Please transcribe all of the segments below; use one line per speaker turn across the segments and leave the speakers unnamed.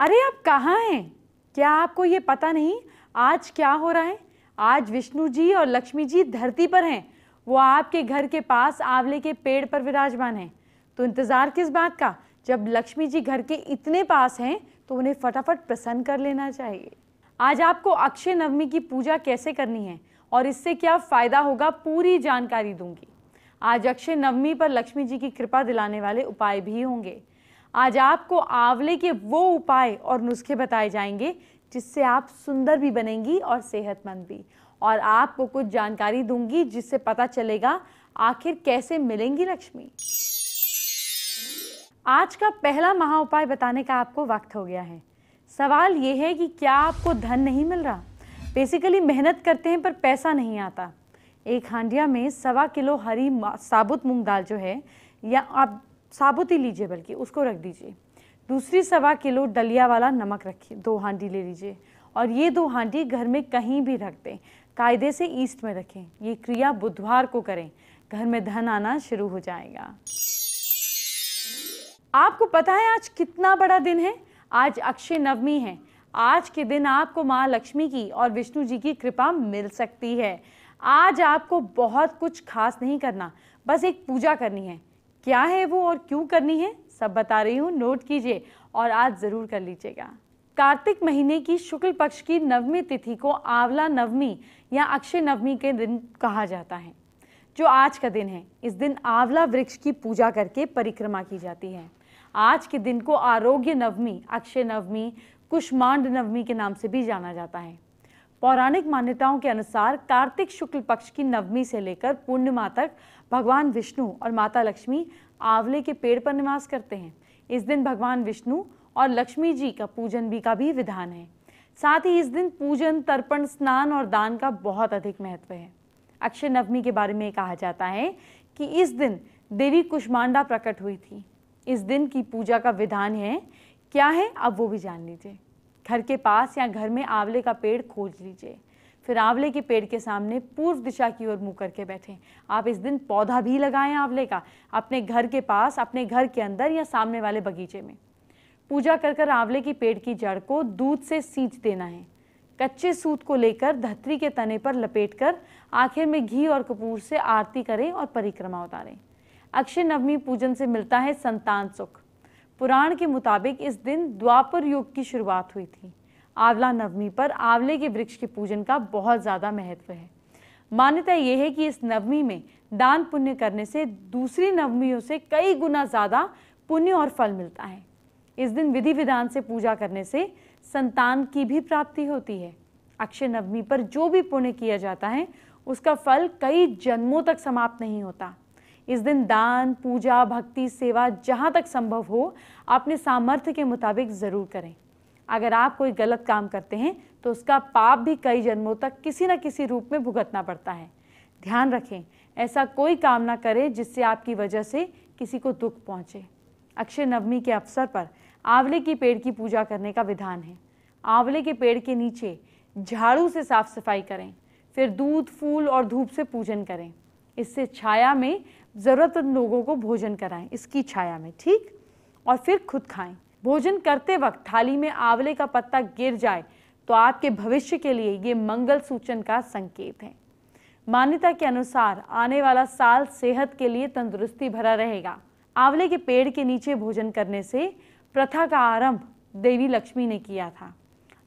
अरे आप कहाँ हैं? क्या आपको ये पता नहीं आज क्या हो रहा है? आज विष्णु जी और लक्ष्मी जी धरती पर हैं। वो आपके घर के पास आंवले के पेड़ पर विराजमान हैं। तो इंतजार किस बात का? जब लक्ष्मी जी घर के इतने पास हैं तो उन्हें फटाफट प्रसन्न कर लेना चाहिए। आज आपको अक्षय नवमी की पूजा कैसे करनी है और इससे क्या फायदा होगा, पूरी जानकारी दूंगी। आज अक्षय नवमी पर लक्ष्मी जी की कृपा दिलाने वाले उपाय भी होंगे। आज आपको आंवले के वो उपाय और नुस्खे बताए जाएंगे जिससे आप सुंदर भी बनेंगी और सेहतमंद भी। और आपको कुछ जानकारी दूंगी जिससे पता चलेगा आखिर कैसे मिलेंगी लक्ष्मी। आज का पहला महा उपाय बताने का आपको वक्त हो गया है। सवाल ये है कि क्या आपको धन नहीं मिल रहा? बेसिकली मेहनत करते हैं पर पैसा नहीं आता। एक हांडिया में 1.25 किलो हरी साबुत मूंग दाल जो है, या आप साबुत ही लीजिए, बल्कि उसको रख दीजिए। दूसरी 1.25 किलो डलिया वाला नमक रखिए, 2 हांडी ले लीजिए और ये 2 हांडी घर में कहीं भी रख दें। कायदे से ईस्ट में रखें। ये क्रिया बुधवार को करें, घर में धन आना शुरू हो जाएगा। आपको पता है आज कितना बड़ा दिन है? आज अक्षय नवमी है। आज के दिन आपको माँ लक्ष्मी की और विष्णु जी की कृपा मिल सकती है। आज आपको बहुत कुछ खास नहीं करना, बस एक पूजा करनी है। क्या है वो और क्यों करनी है, सब बता रही हूँ, नोट कीजिए और आज जरूर कर लीजिएगा। कार्तिक महीने की शुक्ल पक्ष की नवमी तिथि को आंवला नवमी या अक्षय नवमी के दिन कहा जाता है, जो आज का दिन है। इस दिन आंवला वृक्ष की पूजा करके परिक्रमा की जाती है। आज के दिन को आरोग्य नवमी, अक्षय नवमी, कुष्मांड नवमी के नाम से भी जाना जाता है। पौराणिक मान्यताओं के अनुसार कार्तिक शुक्ल पक्ष की नवमी से लेकर पूर्णिमा तक भगवान विष्णु और माता लक्ष्मी आंवले के पेड़ पर निवास करते हैं। इस दिन भगवान विष्णु और लक्ष्मी जी का पूजन भी विधान है। साथ ही इस दिन पूजन, तर्पण, स्नान और दान का बहुत अधिक महत्व है। अक्षय नवमी के बारे में कहा जाता है कि इस दिन देवी कुष्मांडा प्रकट हुई थी। इस दिन की पूजा का विधान है, क्या है अब वो भी जान लीजिए। घर के पास या घर में आंवले का पेड़ खोज लीजिए, फिर आंवले के पेड़ के सामने पूर्व दिशा की ओर मुंह करके बैठें। आप इस दिन पौधा भी लगाएं आंवले का, अपने घर के पास, अपने घर के अंदर या सामने वाले बगीचे में। पूजा कर आंवले की पेड़ की जड़ को दूध से सींच देना है। कच्चे सूत को लेकर धतरी के तने पर लपेटकर आखिर में घी और कपूर से आरती करें और परिक्रमा उतारें। अक्षय नवमी पूजन से मिलता है संतान सुख। पुराण के मुताबिक इस दिन द्वापर युग की शुरुआत हुई थी। आंवला नवमी पर आंवले के वृक्ष के पूजन का बहुत ज़्यादा महत्व है। मान्यता यह है कि इस नवमी में दान पुण्य करने से दूसरी नवमियों से कई गुना ज़्यादा पुण्य और फल मिलता है। इस दिन विधि विधान से पूजा करने से संतान की भी प्राप्ति होती है। अक्षय नवमी पर जो भी पुण्य किया जाता है उसका फल कई जन्मों तक समाप्त नहीं होता। इस दिन दान, पूजा, भक्ति, सेवा जहाँ तक संभव हो अपने सामर्थ्य के मुताबिक ज़रूर करें। अगर आप कोई गलत काम करते हैं तो उसका पाप भी कई जन्मों तक किसी न किसी रूप में भुगतना पड़ता है। ध्यान रखें, ऐसा कोई काम ना करें जिससे आपकी वजह से किसी को दुख पहुँचे। अक्षय नवमी के अवसर पर आंवले की पेड़ की पूजा करने का विधान है। आंवले के पेड़ के नीचे झाड़ू से साफ सफाई करें, फिर दूध, फूल और धूप से पूजन करें। इससे छाया में ज़रूरतमंद लोगों को भोजन कराएं, इसकी छाया में, ठीक, और फिर खुद खाएं। भोजन करते वक्त थाली में आंवले का पत्ता गिर जाए तो आपके भविष्य के लिए ये मंगल सूचन का संकेत है। मान्यता के अनुसार आने वाला साल सेहत के लिए तंदुरुस्ती भरा रहेगा। आंवले के पेड़ के नीचे भोजन करने से प्रथा का आरंभ देवी लक्ष्मी ने किया था।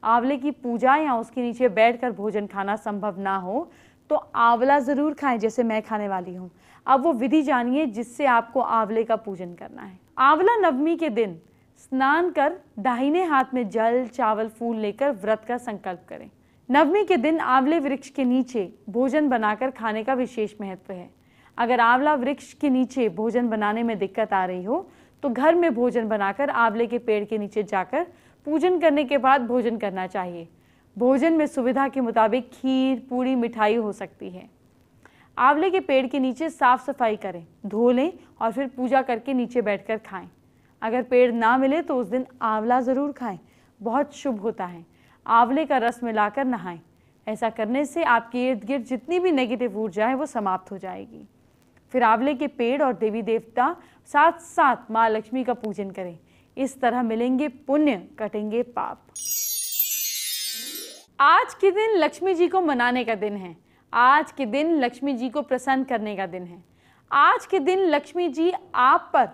आंवले की पूजा या उसके नीचे बैठकर भोजन खाना संभव ना हो तो आंवला ज़रूर खाएं, जैसे मैं खाने वाली हूँ। अब वो विधि जानिए जिससे आपको आंवले का पूजन करना है। आंवला नवमी के दिन स्नान कर दाहिने हाथ में जल, चावल, फूल लेकर व्रत का संकल्प करें। नवमी के दिन आंवले वृक्ष के नीचे भोजन बनाकर खाने का विशेष महत्व है। अगर आंवला वृक्ष के नीचे भोजन बनाने में दिक्कत आ रही हो तो घर में भोजन बनाकर आंवले के पेड़ के नीचे जाकर पूजन करने के बाद भोजन करना चाहिए। भोजन में सुविधा के मुताबिक खीर, पूरी, मिठाई हो सकती है। आंवले के पेड़ के नीचे साफ सफाई करें, धो लें और फिर पूजा करके नीचे बैठकर खाएं। अगर पेड़ ना मिले तो उस दिन आंवला ज़रूर खाएं, बहुत शुभ होता है। आंवले का रस मिलाकर नहाएं। ऐसा करने से आपके इर्द गिर्द जितनी भी नेगेटिव ऊर्जा है वो समाप्त हो जाएगी। फिर आंवले के पेड़ और देवी देवता साथ साथ माँ लक्ष्मी का पूजन करें। इस तरह मिलेंगे पुण्य, कटेंगे पाप। आज के दिन लक्ष्मी जी को मनाने का दिन है। आज के दिन लक्ष्मी जी को प्रसन्न करने का दिन है। आज के दिन लक्ष्मी जी आप पर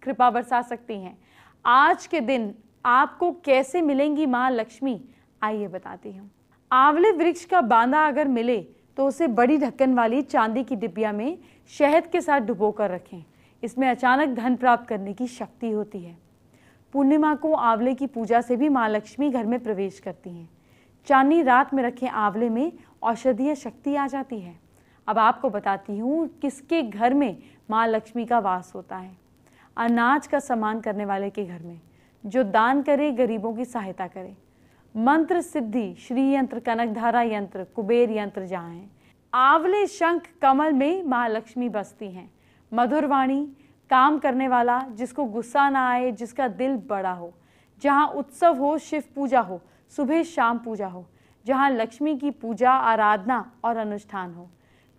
कृपा बरसा सकती हैं। आज के दिन आपको कैसे मिलेंगी माँ लक्ष्मी, आइए बताती हूँ। आंवले वृक्ष का बांदा अगर मिले तो उसे बड़ी ढक्कन वाली चांदी की डिबिया में शहद के साथ डुबो कर रखें। इसमें अचानक धन प्राप्त करने की शक्ति होती है। पूर्णिमा को आंवले की पूजा से भी माँ लक्ष्मी घर में प्रवेश करती हैं। चांदनी रात में रखे आंवले में औषधीय शक्ति आ जाती है। अब आपको बताती हूँ किसके घर में माँ लक्ष्मी का वास होता है। अनाज का सम्मान करने वाले के घर में, जो दान करे, गरीबों की सहायता करे। मंत्र सिद्धि, श्री यंत्र, कनकधारा यंत्र, कुबेर यंत्र जहाँ है। आंवले, शंख, कमल में माँ लक्ष्मी बसती हैं। मधुर वाणी, काम करने वाला, जिसको गुस्सा ना आए, जिसका दिल बड़ा हो, जहाँ उत्सव हो, शिव पूजा हो, सुबह शाम पूजा हो, जहाँ लक्ष्मी की पूजा, आराधना और अनुष्ठान हो।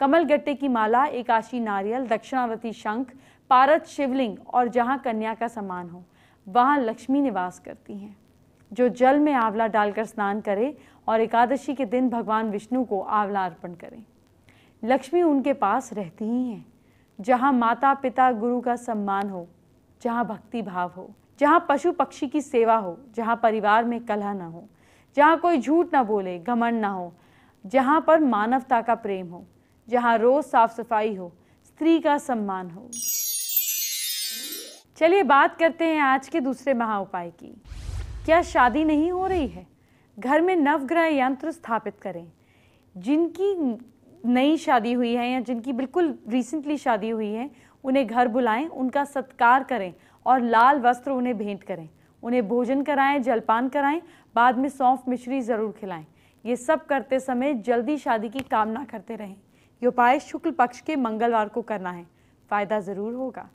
कमल गट्टे की माला, एकाशी नारियल, दक्षिणावर्ती शंख, पारद शिवलिंग और जहाँ कन्या का सम्मान हो, वहाँ लक्ष्मी निवास करती हैं। जो जल में आंवला डालकर स्नान करे और एकादशी के दिन भगवान विष्णु को आंवला अर्पण करें, लक्ष्मी उनके पास रहती ही हैं। जहाँ माता पिता गुरु का सम्मान हो, जहाँ भक्ति भाव हो, जहाँ पशु पक्षी की सेवा हो, जहाँ परिवार में कलह न हो, जहाँ कोई झूठ न बोले, घमंड न हो, जहाँ पर मानवता का प्रेम हो, जहाँ रोज साफ सफाई हो, स्त्री का सम्मान हो। चलिए बात करते हैं आज के दूसरे महा उपाय की। क्या शादी नहीं हो रही है? घर में नवग्रह यंत्र स्थापित करें। जिनकी नई शादी हुई है या जिनकी बिल्कुल रिसेंटली शादी हुई है, उन्हें घर बुलाएं, उनका सत्कार करें और लाल वस्त्र उन्हें भेंट करें। उन्हें भोजन कराएं, जलपान कराएं, बाद में सौंफ मिश्री ज़रूर खिलाएं। ये सब करते समय जल्दी शादी की कामना करते रहें। ये उपाय शुक्ल पक्ष के मंगलवार को करना है, फ़ायदा ज़रूर होगा।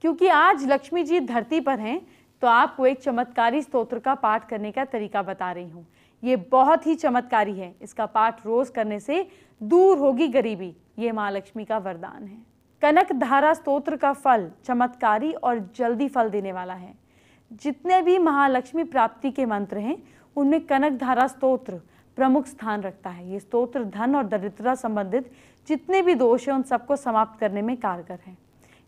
क्योंकि आज लक्ष्मी जी धरती पर हैं, तो आपको एक चमत्कारी स्तोत्र का पाठ करने का तरीका बता रही हूँ। ये बहुत ही चमत्कारी है। इसका पाठ रोज करने से दूर होगी गरीबी। ये माँ लक्ष्मी का वरदान है। कनक धारा स्तोत्र का फल चमत्कारी और जल्दी फल देने वाला है। जितने भी महालक्ष्मी प्राप्ति के मंत्र हैं, उनमें कनक धारा स्तोत्र प्रमुख स्थान रखता है। ये स्तोत्र धन और दरिद्रता संबंधित जितने भी दोष हैं, उन सबको समाप्त करने में कारगर है।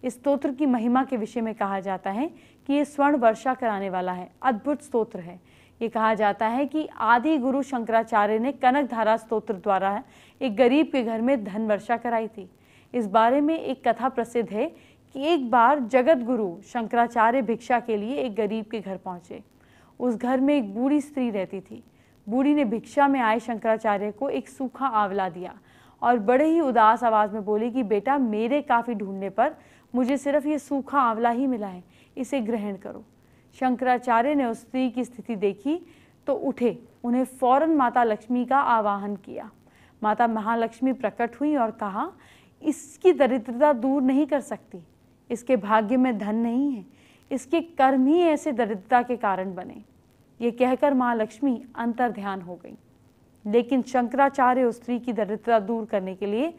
इस स्तोत्र की महिमा के विषय में कहा जाता है कि ये स्वर्ण वर्षा कराने वाला है। अद्भुत स्तोत्र है। ये कहा जाता है कि आदि गुरु शंकराचार्य ने कनक धारा स्तोत्र द्वारा एक गरीब के घर में धन वर्षा कराई थी। इस बारे में एक कथा प्रसिद्ध है कि एक बार जगत गुरु शंकराचार्य भिक्षा के लिए एक गरीब के घर पहुंचे। उस घर में एक बूढ़ी स्त्री रहती थी। बूढ़ी ने भिक्षा में आए शंकराचार्य को एक सूखा आंवला दिया और बड़े ही उदास आवाज में बोली कि बेटा, मेरे काफी ढूंढने पर मुझे सिर्फ ये सूखा आंवला ही मिला है, इसे ग्रहण करो। शंकराचार्य ने उस स्त्री की स्थिति देखी तो उठे। उन्हें फौरन माता लक्ष्मी का आवाहन किया। माता महालक्ष्मी प्रकट हुई और कहा, इसकी दरिद्रता दूर नहीं कर सकती, इसके भाग्य में धन नहीं है, इसके कर्म ही ऐसे दरिद्रता के कारण बने। ये कहकर माँ लक्ष्मी अंतर ध्यान हो गई। लेकिन शंकराचार्य उस स्त्री की दरिद्रता दूर करने के लिए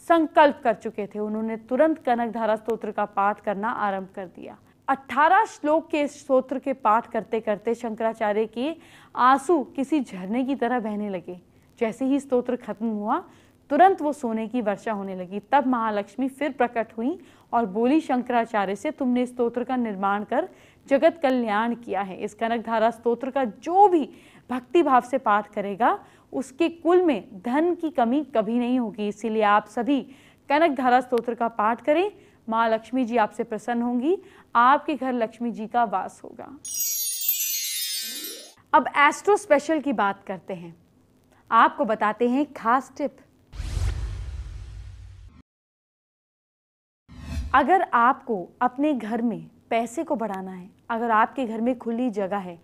संकल्प कर चुके थे। उन्होंने तुरंत कनकधारा स्तोत्र का पाठ करना आरंभ कर दिया। 18 श्लोक के स्तोत्र के पाठ करते करते शंकराचार्य के आंसू किसी झरने की तरह बहने लगे। जैसे ही स्तोत्र खत्म हुआ, तुरंत वो सोने की वर्षा होने लगी। तब महालक्ष्मी फिर प्रकट हुई और बोली शंकराचार्य से, तुमने स्तोत्र का निर्माण कर जगत कल्याण किया है। इस कनकधारा स्तोत्र का जो भी भक्ति भाव से पाठ करेगा, उसके कुल में धन की कमी कभी नहीं होगी। इसीलिए आप सभी कनकधारा स्तोत्र का पाठ करें। माँ लक्ष्मी जी आपसे प्रसन्न होंगी, आपके घर लक्ष्मी जी का वास होगा। अब एस्ट्रो स्पेशल की बात करते हैं। आपको बताते हैं खास टिप। अगर आपको अपने घर में पैसे को बढ़ाना है, अगर आपके घर में खुली जगह है,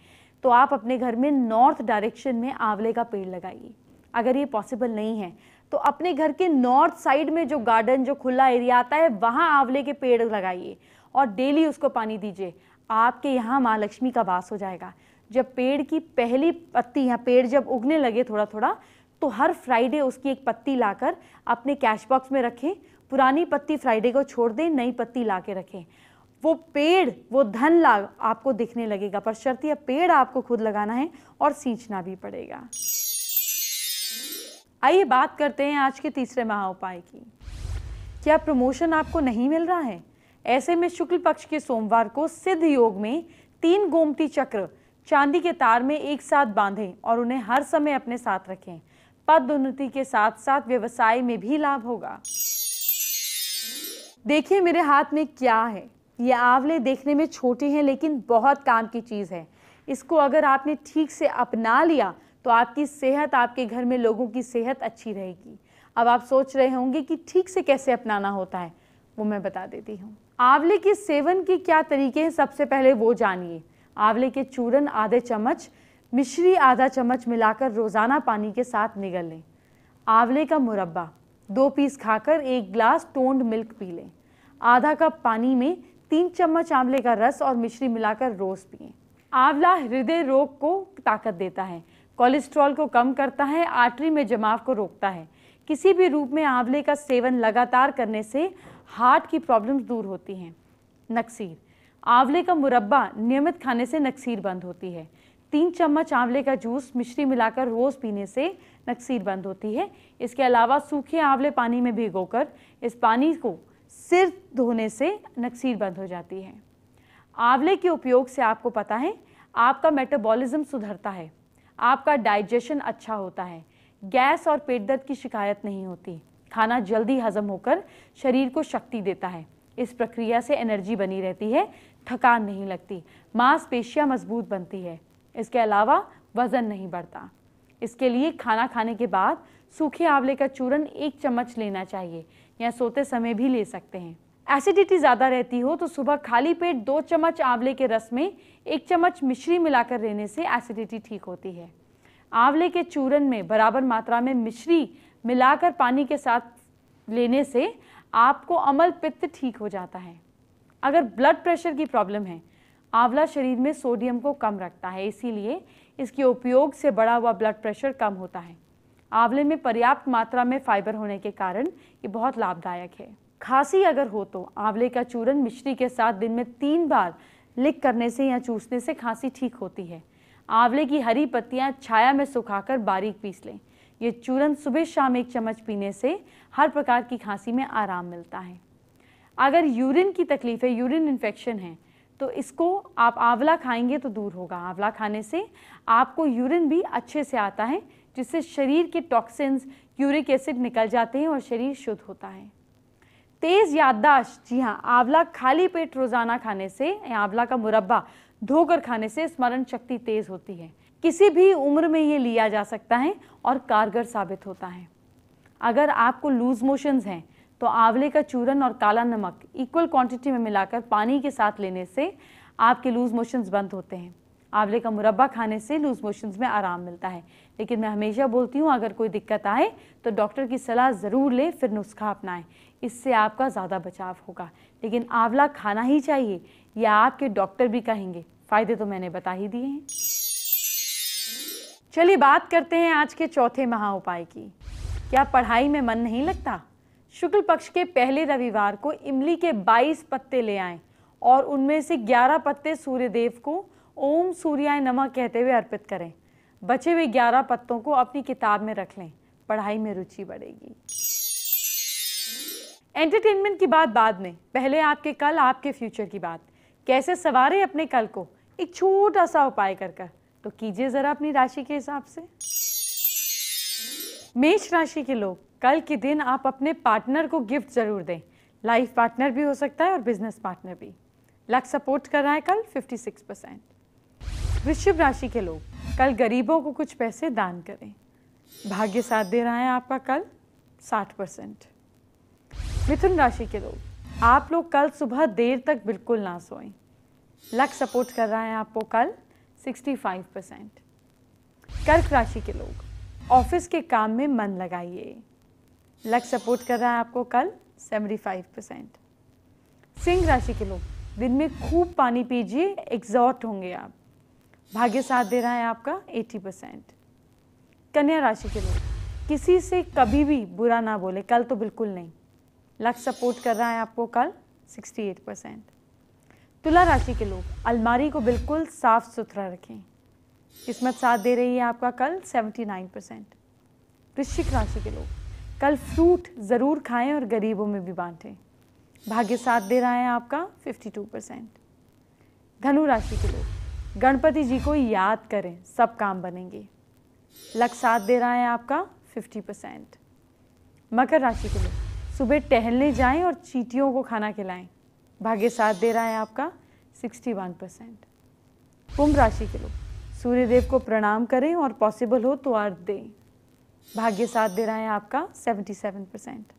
तो आप अपने घर में नॉर्थ डायरेक्शन में आंवले का पेड़ लगाइए। अगर ये पॉसिबल नहीं है तो अपने घर के नॉर्थ साइड में जो गार्डन, जो खुला एरिया आता है, वहाँ आंवले के पेड़ लगाइए और डेली उसको पानी दीजिए। आपके यहाँ माँ लक्ष्मी का वास हो जाएगा। जब पेड़ की पहली पत्ती, यहाँ पेड़ जब उगने लगे थोड़ा थोड़ा, तो हर फ्राइडे उसकी एक पत्ती लाकर अपने कैश बॉक्स में रखें। पुरानी पत्ती फ्राइडे को छोड़ दें, नई पत्ती ला के रखें। वो पेड़, वो धन लाभ आपको दिखने लगेगा, पर शर्त पेड़ आपको खुद लगाना है और सींचना भी पड़ेगा। आइए बात करते हैं आज के तीसरे महा उपाय की। क्या प्रमोशन आपको नहीं मिल रहा है? ऐसे में शुक्ल पक्ष के सोमवार को सिद्ध योग में 3 गोमती चक्र चांदी के तार में एक साथ बांधें और उन्हें हर समय अपने साथ रखें। पदोन्नति के साथ साथ व्यवसाय में भी लाभ होगा। देखिए मेरे हाथ में क्या है। ये आंवले देखने में छोटे हैं लेकिन बहुत काम की चीज़ है। इसको अगर आपने ठीक से अपना लिया तो आपकी सेहत, आपके घर में लोगों की सेहत अच्छी रहेगी। अब आप सोच रहे होंगे कि ठीक से कैसे अपनाना होता है, वो मैं बता देती हूँ। आंवले के सेवन के क्या तरीके हैं, सबसे पहले वो जानिए। आंवले के चूरन आधे चम्मच, मिश्री आधा चम्मच मिलाकर रोज़ाना पानी के साथ निगल लें। आंवले का मुरब्बा 2 पीस खाकर 1 ग्लास टोंड मिल्क पी लें। आधा कप पानी में 3 चम्मच आंवले का रस और मिश्री मिलाकर रोज़ पिएं। आंवला हृदय रोग को ताकत देता है, कोलेस्ट्रॉल को कम करता है, आर्टरी में जमाव को रोकता है। किसी भी रूप में आंवले का सेवन लगातार करने से हार्ट की प्रॉब्लम्स दूर होती हैं। नक्सीर, आंवले का मुरब्बा नियमित खाने से नक्सीर बंद होती है। 3 चम्मच आंवले का जूस मिश्री मिलाकर रोज़ पीने से नक्सीर बंद होती है। इसके अलावा सूखे आंवले पानी में भिगोकर इस पानी को सिर धोने से नक्सीर बंद हो जाती है। आंवले के उपयोग से आपको पता है आपका मेटाबॉलिज्म सुधरता है, आपका डाइजेशन अच्छा होता है, गैस और पेट दर्द की शिकायत नहीं होती, खाना जल्दी हजम होकर शरीर को शक्ति देता है। इस प्रक्रिया से एनर्जी बनी रहती है, थकान नहीं लगती, मांसपेशियां मजबूत बनती है। इसके अलावा वजन नहीं बढ़ता। इसके लिए खाना खाने के बाद सूखे आंवले का चूरन 1 चम्मच लेना चाहिए या सोते समय भी ले सकते हैं। एसिडिटी ज़्यादा रहती हो तो सुबह खाली पेट 2 चम्मच आंवले के रस में 1 चम्मच मिश्री मिलाकर लेने से एसिडिटी ठीक होती है। आंवले के चूरन में बराबर मात्रा में मिश्री मिलाकर पानी के साथ लेने से आपको अम्ल पित्त ठीक हो जाता है। अगर ब्लड प्रेशर की प्रॉब्लम है, आंवला शरीर में सोडियम को कम रखता है, इसीलिए इसके उपयोग से बढ़ा हुआ ब्लड प्रेशर कम होता है। आंवले में पर्याप्त मात्रा में फाइबर होने के कारण ये बहुत लाभदायक है। खांसी अगर हो तो आंवले का चूरन मिश्री के साथ दिन में 3 बार लिक करने से या चूसने से खांसी ठीक होती है। आंवले की हरी पत्तियां छाया में सुखाकर बारीक पीस लें। ये चूरन सुबह शाम 1 चम्मच पीने से हर प्रकार की खांसी में आराम मिलता है। अगर यूरिन की तकलीफ है, यूरिन इन्फेक्शन है, तो इसको आप आंवला खाएंगे तो दूर होगा। आंवला खाने से आपको यूरिन भी अच्छे से आता है, जिससे शरीर के टॉक्सिन्स, यूरिक एसिड निकल जाते हैं और शरीर शुद्ध होता है। तेज़ याददाश्त, जी हाँ, आंवला खाली पेट रोज़ाना खाने से, आंवला का मुरब्बा धोकर खाने से स्मरण शक्ति तेज़ होती है। किसी भी उम्र में ये लिया जा सकता है और कारगर साबित होता है। अगर आपको लूज मोशंस हैं तो आंवले का चूरन और काला नमक इक्वल क्वांटिटी में मिलाकर पानी के साथ लेने से आपके लूज मोशंस बंद होते हैं। आंवले का मुरब्बा खाने से लूज मोशंस में आराम मिलता है। लेकिन मैं हमेशा बोलती हूँ, अगर कोई दिक्कत आए तो डॉक्टर की सलाह ज़रूर ले, फिर नुस्खा अपनाएं, इससे आपका ज़्यादा बचाव होगा। लेकिन आंवला खाना ही चाहिए, या आपके डॉक्टर भी कहेंगे। फ़ायदे तो मैंने बता ही दिए हैं। चलिए बात करते हैं आज के चौथे महा उपाय की। क्या पढ़ाई में मन नहीं लगता? शुक्ल पक्ष के पहले रविवार को इमली के 22 पत्ते ले आएं और उनमें से 11 पत्ते सूर्यदेव को ओम सूर्याय नमः कहते हुए अर्पित करें। बचे हुए 11 पत्तों को अपनी किताब में रख लें, पढ़ाई में रुचि बढ़ेगी। एंटरटेनमेंट की बात बाद में, पहले आपके कल, आपके फ्यूचर की बात। कैसे सवारे अपने कल को एक छोटा सा उपाय कर तो कीजिए जरा अपनी राशि के हिसाब से। मेष राशि के लोग, कल के दिन आप अपने पार्टनर को गिफ्ट जरूर दें। लाइफ पार्टनर भी हो सकता है और बिजनेस पार्टनर भी। लक सपोर्ट कर रहा है कल 56%। वृश्चिक राशि के लोग, कल गरीबों को कुछ पैसे दान करें। भाग्य साथ दे रहा है आपका कल 60%। मिथुन राशि के लोग, आप लोग कल सुबह देर तक बिल्कुल ना सोएं। लक सपोर्ट कर रहा है आपको कल 65%। कर्क राशि के लोग, ऑफिस के काम में मन लगाइए। लक सपोर्ट कर रहा है आपको कल 75%। सिंह राशि के लोग, दिन में खूब पानी पीजिए, एग्जॉस्ट होंगे आप। भाग्य साथ दे रहा है आपका 80%। कन्या राशि के लोग, किसी से कभी भी बुरा ना बोले, कल तो बिल्कुल नहीं। लक सपोर्ट कर रहा है आपको कल 68%। तुला राशि के लोग अलमारी को बिल्कुल साफ सुथरा रखें। किस्मत साथ दे रही है आपका कल 79%। वृश्चिक राशि के लोग कल फ्रूट ज़रूर खाएं और गरीबों में भी बांटें। भाग्य साथ दे रहा है आपका 52%। धनु राशि के लोग गणपति जी को याद करें, सब काम बनेंगे। लक साथ दे रहा है आपका 50%। मकर राशि के लोग सुबह टहलने जाएं और चींटियों को खाना खिलाएं। भाग्य साथ दे रहा है आपका 61%। कुंभ राशि के लोग सूर्यदेव को प्रणाम करें और पॉसिबल हो तो अर्घ दें। भाग्य साथ दे रहा है आपका 77%।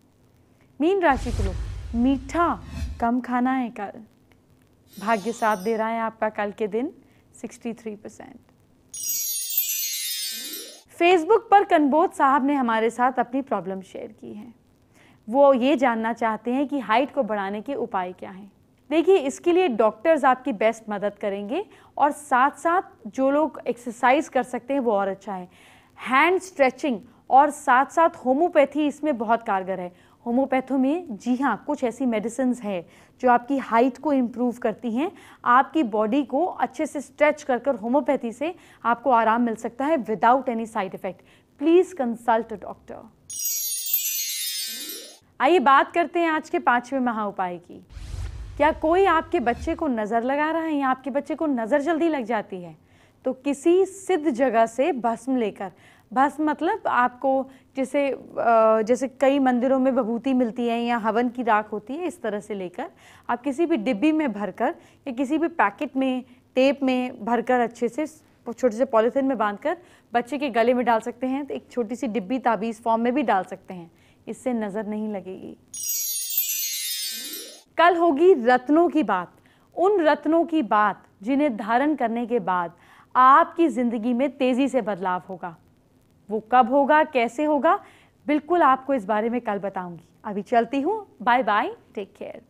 मीन राशि के लोग मीठा कम खाना है कल। भाग्य साथ दे रहा है आपका कल के दिन 63%। फेसबुक पर कनबोज साहब ने हमारे साथ अपनी प्रॉब्लम शेयर की है। वो ये जानना चाहते हैं कि हाइट को बढ़ाने के उपाय क्या हैं। देखिए, इसके लिए डॉक्टर्स आपकी बेस्ट मदद करेंगे और साथ साथ जो लोग एक्सरसाइज कर सकते हैं वो और अच्छा है। हैंड स्ट्रेचिंग और साथ साथ होम्योपैथी इसमें बहुत कारगर है। होम्योपैथों में जी हाँ कुछ ऐसी मेडिसिन है जो आपकी हाइट को इम्प्रूव करती हैं। आपकी बॉडी को अच्छे से स्ट्रेच कर कर होम्योपैथी से आपको आराम मिल सकता है without any side effect. Please consult a doctor. आइए बात करते हैं आज के 5वें महा उपाय की। क्या कोई आपके बच्चे को नज़र लगा रहा है या आपके बच्चे को नज़र जल्दी लग जाती है तो किसी सिद्ध जगह से भस्म लेकर, भस्म मतलब आपको जैसे कई मंदिरों में विभूति मिलती है या हवन की राख होती है, इस तरह से लेकर आप किसी भी डिब्बी में भरकर या किसी भी पैकेट में टेप में भरकर अच्छे से छोटे से पॉलीथिन में बांधकर बच्चे के गले में डाल सकते हैं। तो एक छोटी सी डिब्बी ताबीज़ फॉर्म में भी डाल सकते हैं, इससे नज़र नहीं लगेगी। कल होगी रत्नों की बात, उन रत्नों की बात जिन्हें धारण करने के बाद आपकी ज़िंदगी में तेज़ी से बदलाव होगा। वो कब होगा, कैसे होगा, बिल्कुल आपको इस बारे में कल बताऊंगी। अभी चलती हूँ, बाय बाय, टेक केयर।